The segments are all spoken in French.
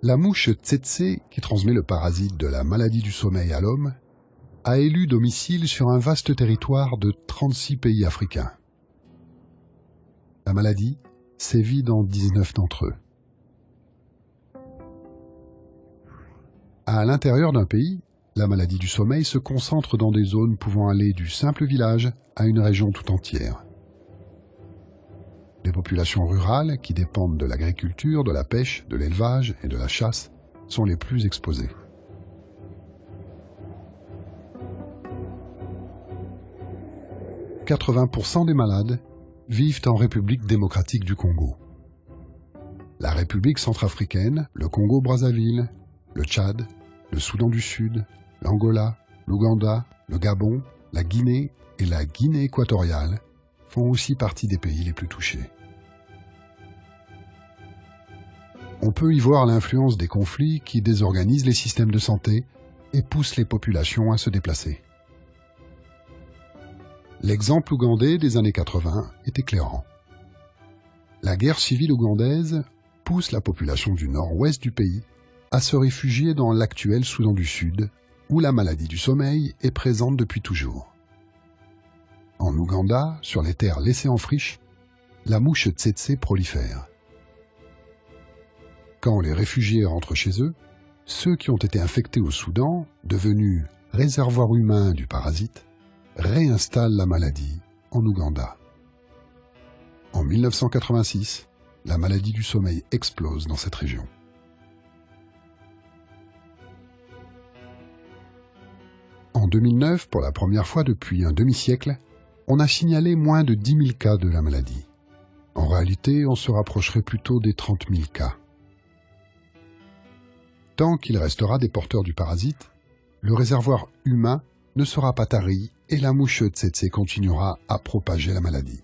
La mouche tsetse, qui transmet le parasite de la maladie du sommeil à l'homme, a élu domicile sur un vaste territoire de 36 pays africains. La maladie sévit dans 19 d'entre eux. À l'intérieur d'un pays, la maladie du sommeil se concentre dans des zones pouvant aller du simple village à une région tout entière. Les populations rurales, qui dépendent de l'agriculture, de la pêche, de l'élevage et de la chasse, sont les plus exposées. « 80% des malades vivent en République démocratique du Congo. La République centrafricaine, le Congo-Brazzaville, le Tchad, le Soudan du Sud, l'Angola, l'Ouganda, le Gabon, la Guinée et la Guinée équatoriale font aussi partie des pays les plus touchés. On peut y voir l'influence des conflits qui désorganisent les systèmes de santé et poussent les populations à se déplacer. L'exemple ougandais des années 80 est éclairant. La guerre civile ougandaise pousse la population du nord-ouest du pays à se réfugier dans l'actuel Soudan du Sud, où la maladie du sommeil est présente depuis toujours. En Ouganda, sur les terres laissées en friche, la mouche tsetse prolifère. Quand les réfugiés rentrent chez eux, ceux qui ont été infectés au Soudan, devenus réservoirs humains du parasite, réinstallent la maladie en Ouganda. En 1986, la maladie du sommeil explose dans cette région. En 2009, pour la première fois depuis un demi-siècle, on a signalé moins de 10 000 cas de la maladie. En réalité, on se rapprocherait plutôt des 30 000 cas. Tant qu'il restera des porteurs du parasite, le réservoir humain ne sera pas tari et la mouche tsetse continuera à propager la maladie.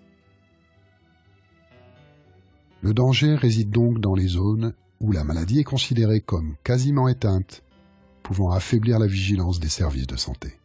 Le danger réside donc dans les zones où la maladie est considérée comme quasiment éteinte, pouvant affaiblir la vigilance des services de santé.